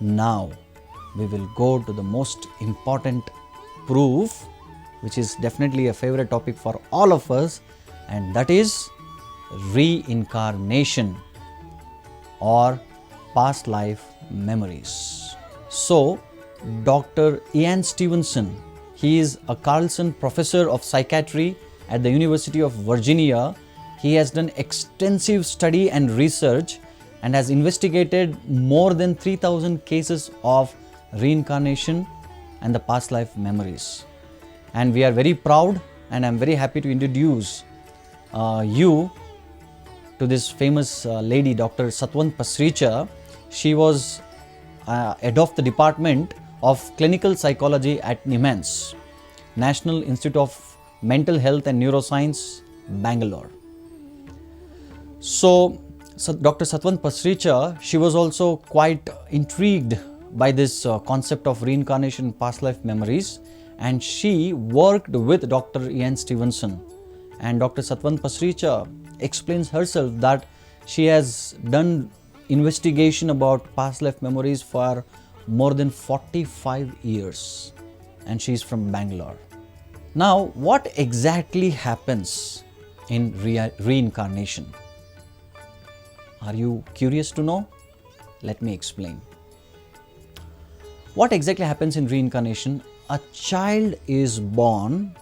Now we will go to the most important proof, which is definitely a favorite topic for all of us, and that is reincarnation or past life memories. So, Dr. Ian Stevenson, he is a Carlson Professor of Psychiatry at the University of Virginia. He has done extensive study and research and has investigated more than 3,000 cases of reincarnation and the past life memories. And we are very proud, and I am very happy to introduce you to this famous lady, Dr. Satwant Pasricha. She was head of the Department of Clinical Psychology at NIMHANS, National Institute of Mental Health and Neuroscience, Bangalore. So Dr. Satwant Pasricha, she was also quite intrigued by this concept of reincarnation, past life memories, and she worked with Dr. Ian Stevenson. And Dr. Satwant Pasricha explains herself that she has done investigation about past life memories for more than 45 years, and she is from Bangalore. Now, what exactly happens in reincarnation? Are you curious to know? Let me explain. What exactly happens in reincarnation? A child is born,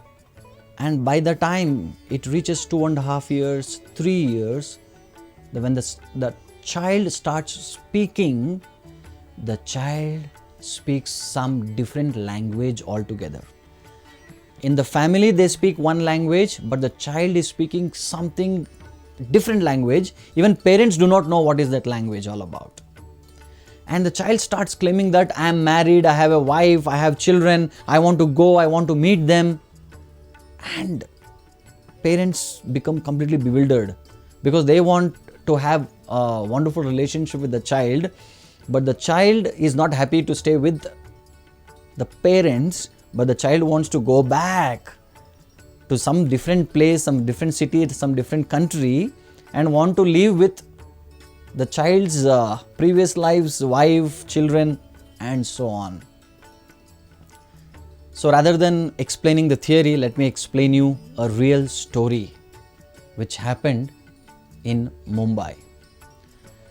and by the time it reaches 2.5 years, 3 years, when the child starts speaking, the child speaks some different language altogether. In the family, they speak one language, but the child is speaking something different language. Even parents do not know what is that language all about. And the child starts claiming that I am married, I have a wife, I have children, I want to go, I want to meet them. And parents become completely bewildered because they want to have a wonderful relationship with the child, but the child is not happy to stay with the parents, but the child wants to go back to some different place, some different city, some different country, and want to live with the child's previous lives, wife, children, and so on. So rather than explaining the theory, let me explain you a real story which happened in Mumbai.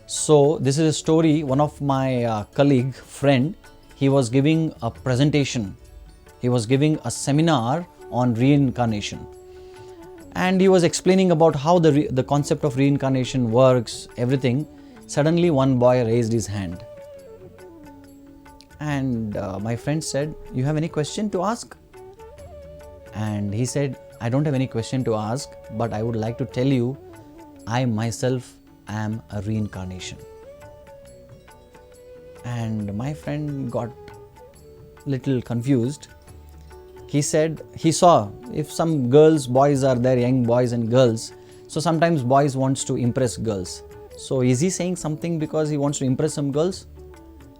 So this is a story, one of my colleague, friend, he was giving a presentation. He was giving a seminar on reincarnation. And he was explaining about how the concept of reincarnation works, everything. Suddenly one boy raised his hand. And my friend said, "You have any question to ask?" And he said, "I don't have any question to ask, but I would like to tell you, I myself am a reincarnation." And my friend got little confused. He said, he saw if some girls, boys are there, young boys and girls. So sometimes boys wants to impress girls. So is he saying something because he wants to impress some girls?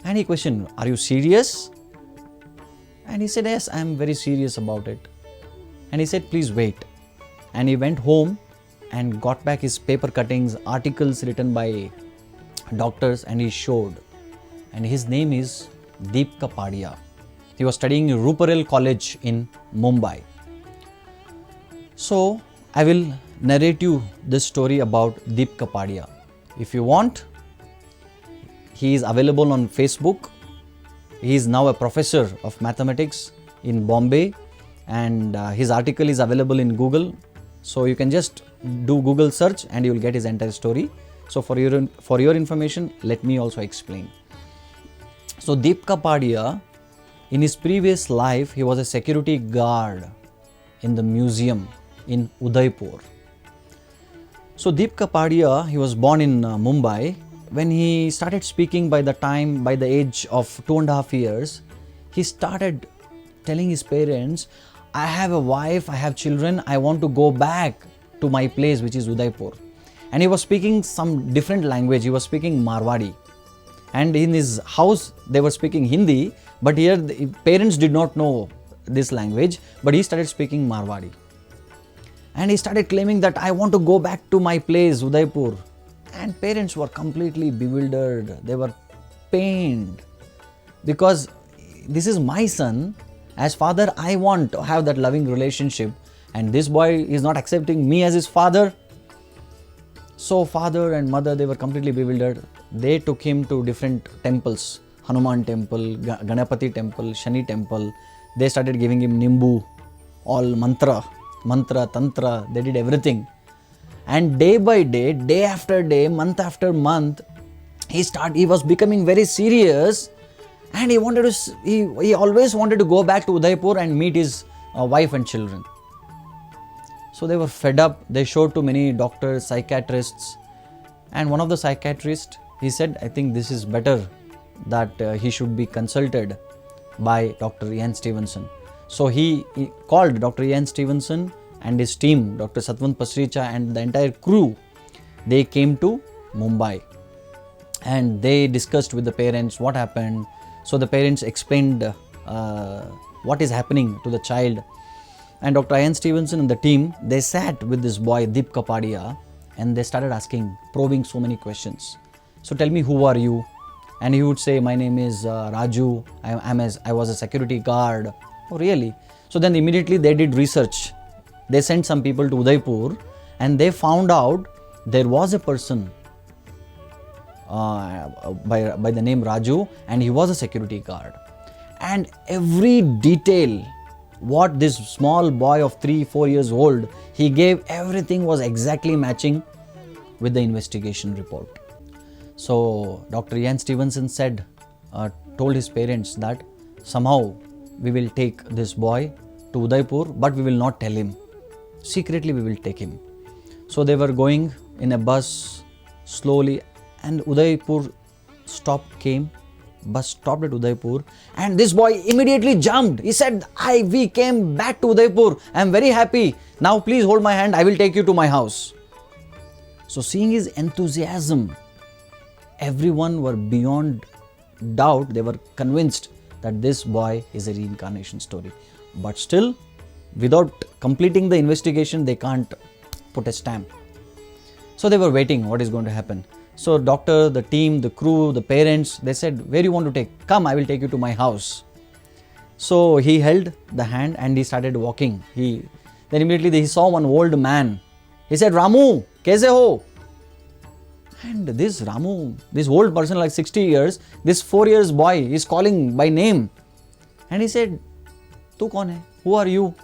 And he questioned, "Are you serious?" And he said, "Yes, I am very serious about it." And he said, "Please wait." And he went home and got back his paper cuttings, articles written by doctors, and he showed. And his name is Kapadia. He was studying in Ruparel College in Mumbai. So I will narrate you this story about Kapadia. If you want, he is available on Facebook. He is now a professor of mathematics in Bombay, and his article is available in Google. So you can just do Google search and you will get his entire story. So for your information, let me also explain. So Kapadia, in his previous life, he was a security guard in the museum in Udaipur. So Kapadia, he was born in Mumbai. When he started speaking by the age of 2.5 years, he started telling his parents, "I have a wife, I have children, I want to go back to my place, which is Udaipur." And he was speaking some different language. He was speaking Marwadi. And in his house, they were speaking Hindi, but here the parents did not know this language, but he started speaking Marwadi. And he started claiming that I want to go back to my place, Udaipur. And parents were completely bewildered. They were pained. because this is my son. As father, I want to have that loving relationship, and this boy is not accepting me as his father. So father and mother, they were completely bewildered. They took him to different temples, Hanuman temple, Ganapati temple, Shani temple. They started giving him nimbu, all mantra, tantra, they did everything. And day by day, day after day, month after month, he was becoming very serious, and he always wanted to go back to Udaipur and meet his wife and children. So they were fed up. They showed to many doctors, psychiatrists, and one of the psychiatrists, he said, I think this is better that he should be consulted by Dr. Ian Stevenson. So he called Dr. Ian Stevenson and his team, Dr. Satwant Pasricha and the entire crew. They came to Mumbai and they discussed with the parents what happened. So the parents explained what is happening to the child. And Dr. Ian Stevenson and the team, they sat with this boy, Deep Kapadia, and they started probing so many questions. So tell me, who are you? And he would say, my name is Raju, I was a security guard. Oh, really? So then immediately they did research. They sent some people to Udaipur and they found out there was a person by the name Raju, and he was a security guard. And every detail what this small boy of 3-4 years old he gave, everything was exactly matching with the investigation report. So Dr. Ian Stevenson told his parents that somehow we will take this boy to Udaipur, but we will not tell him. Secretly we will take him. So they were going in a bus slowly, and Udaipur bus stopped at Udaipur, and this boy immediately jumped. He said, we came back to Udaipur. I am very happy. Now please hold my hand. I will take you to my house. So seeing his enthusiasm, everyone were beyond doubt. They were convinced that this boy is a reincarnation story. But still, without completing the investigation, they can't put a stamp. So they were waiting what is going to happen. So doctor, the team, the crew, the parents, they said, where you want to take? Come, I will take you to my house. So he held the hand and he started walking. Then immediately he saw one old man. He said, Ramu, kaise ho? And this Ramu, this old person like 60 years, this 4 years boy is calling by name. And he said, Tu kaun hai? Who are you?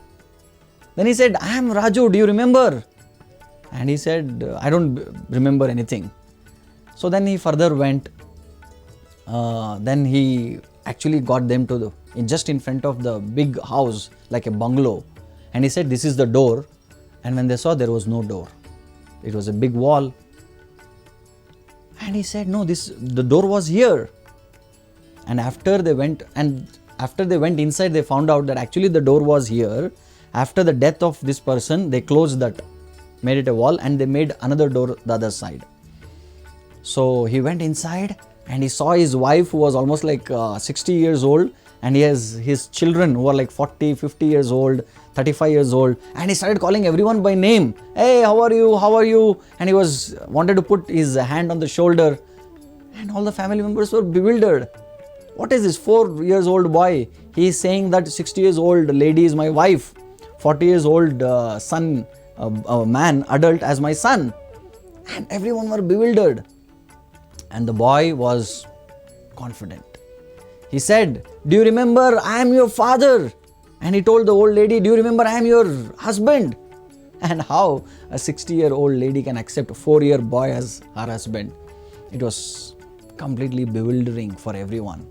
Then he said, I am Raju, do you remember? And he said, I don't remember anything. So then he further went. Then he actually got them to just in front of the big house, like a bungalow. And he said, this is the door. And when they saw, there was no door. It was a big wall. And he said, no, the door was here. And after they went inside, they found out that actually the door was here. After the death of this person, they closed that, made it a wall, and they made another door the other side. So he went inside and he saw his wife, who was almost like 60 years old, and he has his children who are like 40, 50 years old, 35 years old, and he started calling everyone by name. Hey, how are you? How are you? And he wanted to put his hand on the shoulder, and all the family members were bewildered. What is this 4 years old boy? He is saying that 60 years old lady is my wife, 40 years old son, man, adult as my son. And everyone were bewildered. And the boy was confident. He said, do you remember I am your father? And he told the old lady, do you remember I am your husband? And how a 60-year-old lady can accept a 4-year boy as her husband? It was completely bewildering for everyone.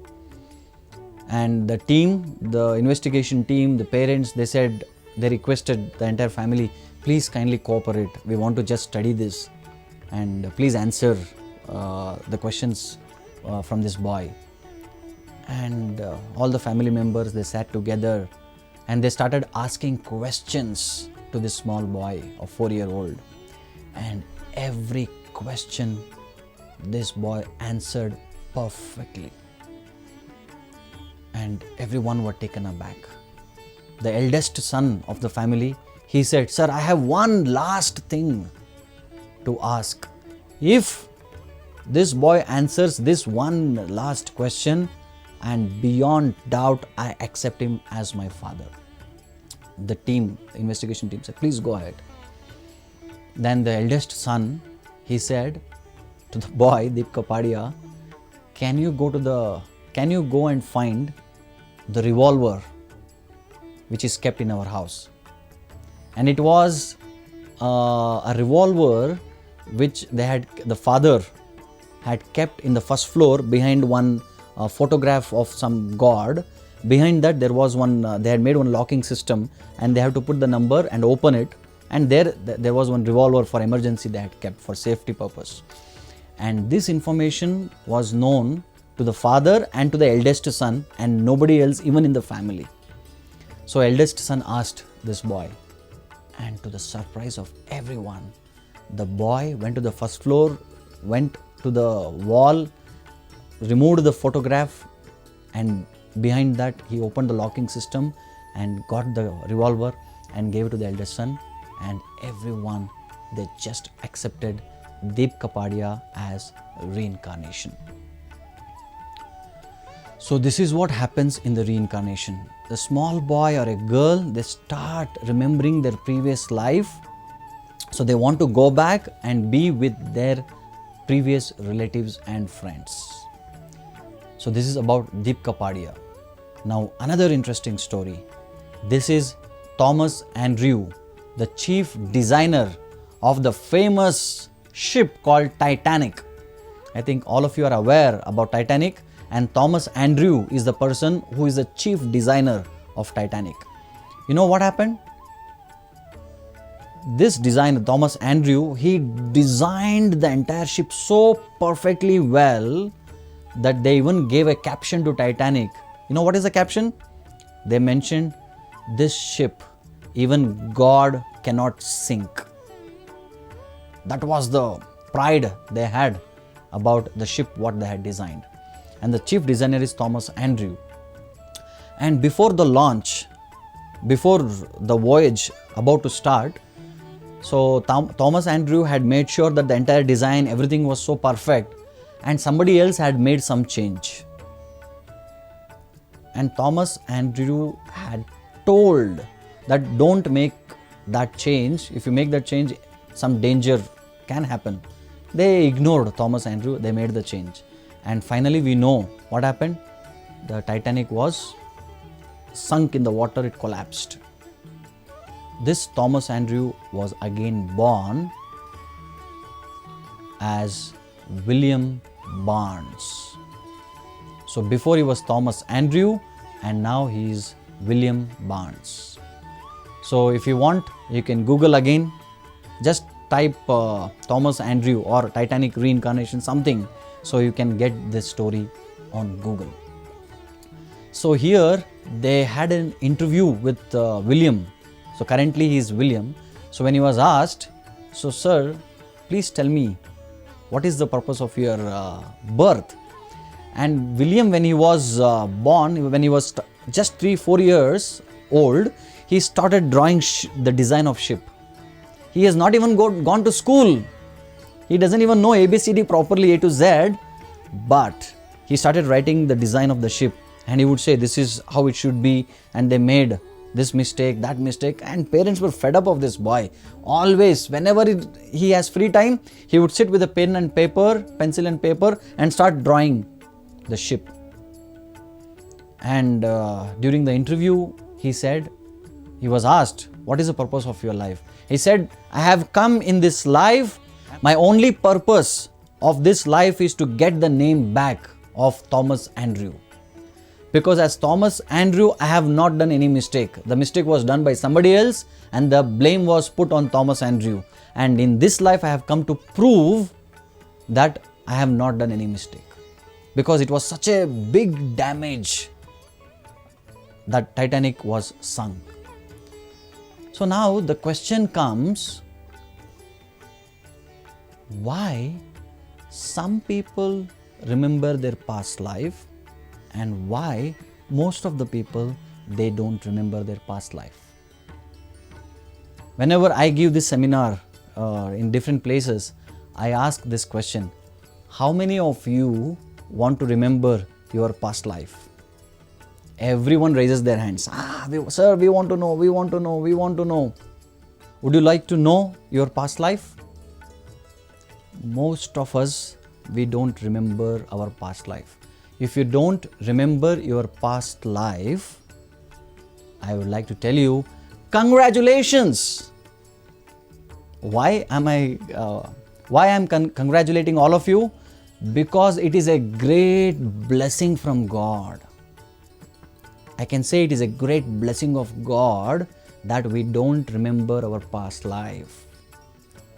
And the team, the investigation team, the parents, they requested the entire family, please kindly cooperate. We want to just study this, and please answer the questions from this boy. And all the family members, they sat together and they started asking questions to this small boy of 4-year-old. And every question this boy answered perfectly. And everyone were taken aback. The eldest son of the family, he said, sir, I have one last thing to ask. If this boy answers this one last question, and beyond doubt I accept him as my father. The team, the investigation team said, please go ahead. Then the eldest son, he said to the boy, Deep Kapadia, can you go and find the revolver which is kept in our house? And it was a revolver which the father had kept in the first floor behind one photograph of some god. Behind that there was one, they had made one locking system, and they had to put the number and open it, and there was one revolver for emergency they had kept for safety purpose. And this information was known to the father and to the eldest son and nobody else even in the family. So eldest son asked this boy, and to the surprise of everyone, the boy went to the first floor, went to the wall, removed the photograph, and behind that he opened the locking system and got the revolver and gave it to the eldest son, and everyone, they just accepted Deep Kapadia as reincarnation. So this is what happens in the reincarnation. The small boy or a girl, they start remembering their previous life. So they want to go back and be with their previous relatives and friends. So this is about Deep Kapadia. Now another interesting story. This is Thoma Andrew, the chief designer of the famous ship called Titanic. I think all of you are aware about Titanic, and Thoma Andrew is the person who is the chief designer of Titanic. You know what happened? This designer, Thoma Andrew, he designed the entire ship so perfectly well that they even gave a caption to Titanic. You know what is the caption? They mentioned, this ship, even God cannot sink. That was the pride they had about the ship what they had designed. And the chief designer is Thoma Andrew. And before the launch, before the voyage about to start, so Thoma Andrew had made sure that the entire design, everything was so perfect, and somebody else had made some change. And Thoma Andrew had told that don't make that change. If you make that change, some danger can happen. They ignored Thoma Andrew, they made the change. And finally we know what happened. The Titanic was sunk in the water, it collapsed. This Thoma Andrew was again born as Willaim Barne. So before he was Thoma Andrew, and now he is Willaim Barne. So if you want, you can Google again, just type Thoma Andrew or Titanic reincarnation something, so you can get this story on Google. So here they had an interview with Willaim. So currently he is Willaim. So when he was asked, so sir, please tell me, what is the purpose of your birth? And Willaim, when he was born, when he was just 3-4 years old, he started drawing the design of ship. He has not even gone to school. He doesn't even know ABCD properly, A to Z, but he started writing the design of the ship, and he would say this is how it should be, and they made this mistake, that mistake, and parents were fed up of this boy. Always, whenever he has free time, he would sit with a pen and paper, pencil and paper, and start drawing the ship. And during the interview, he said, he was asked, what is the purpose of your life? He said, I have come in this life, my only purpose of this life is to get the name back of Thoma Andrew. Because as Thoma Andrew, I have not done any mistake. The mistake was done by somebody else, and the blame was put on Thoma Andrew. And in this life, I have come to prove that I have not done any mistake. Because it was such a big damage that Titanic was sunk. So now the question comes, why some people remember their past life and why most of the people, they don't remember their past life? Whenever I give this seminar in different places, I ask this question, how many of you want to remember your past life? Everyone raises their hands. Sir, we want to know, we want to know, we want to know. Would you like to know your past life? Most of us, we don't remember our past life. If you don't remember your past life, I would like to tell you, congratulations! Why am I congratulating all of you? Because it is a great blessing from God. I can say it is a great blessing of God that we don't remember our past life.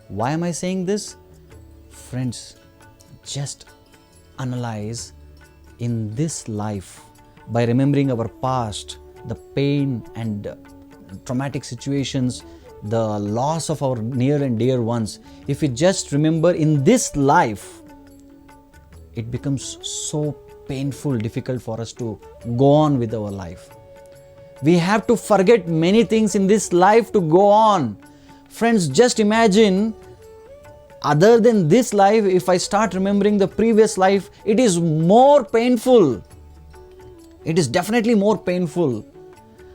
Why am I saying this? Friends, just analyze in this life, by remembering our past, the pain and traumatic situations, the loss of our near and dear ones. If we just remember in this life, it becomes so painful, difficult for us to go on with our life. We have to forget many things in this life to go on. Friends, just imagine, other than this life, if I start remembering the previous life, it is more painful. It is definitely more painful.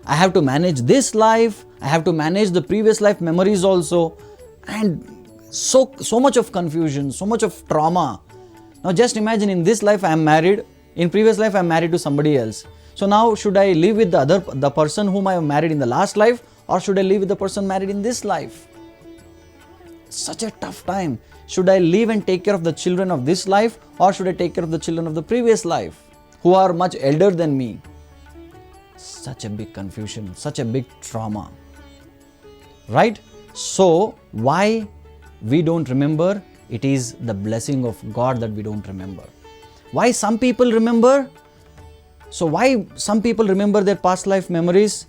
I have to manage this life, I have to manage the previous life memories also, and so much of confusion, so much of trauma. Now just imagine, in this life I am married, in previous life I am married to somebody else. So now should I live with the person whom I have married in the last life, or should I live with the person married in this life? Such a tough time. Should I live and take care of the children of this life, or should I take care of the children of the previous life who are much elder than me? Such a big confusion, such a big trauma. Right? So why we don't remember? It is the blessing of God that we don't remember. Why some people remember? So why some people remember their past life memories?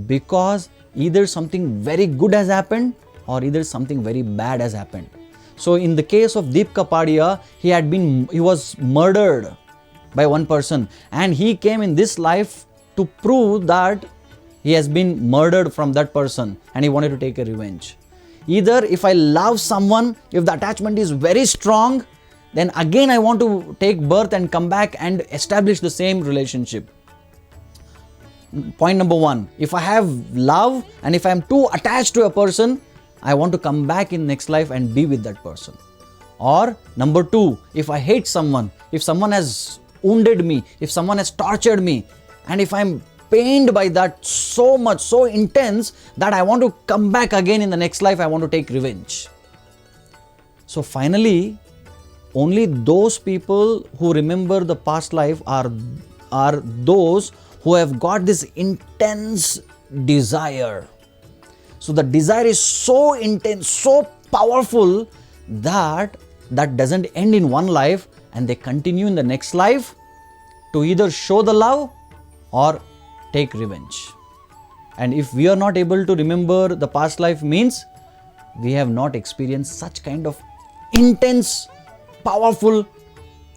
Because either something very good has happened, or either something very bad has happened. So in the case of Deep Kapadia, he was murdered by one person, and he came in this life to prove that he has been murdered from that person, and he wanted to take a revenge. Either if I love someone, if the attachment is very strong, then again I want to take birth and come back and establish the same relationship. Point number one, if I have love and if I am too attached to a person, I want to come back in next life and be with that person. Or number two, if I hate someone, if someone has wounded me, if someone has tortured me, and if I am pained by that so much, so intense, that I want to come back again in the next life, I want to take revenge. So finally, only those people who remember the past life are those who have got this intense desire. So the desire is so intense, so powerful that doesn't end in one life, and they continue in the next life to either show the love or take revenge. And if we are not able to remember the past life, means we have not experienced such kind of intense, powerful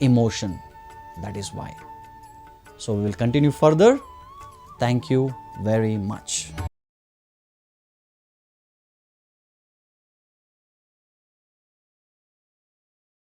emotion. That is why. So we will continue further. Thank you very much.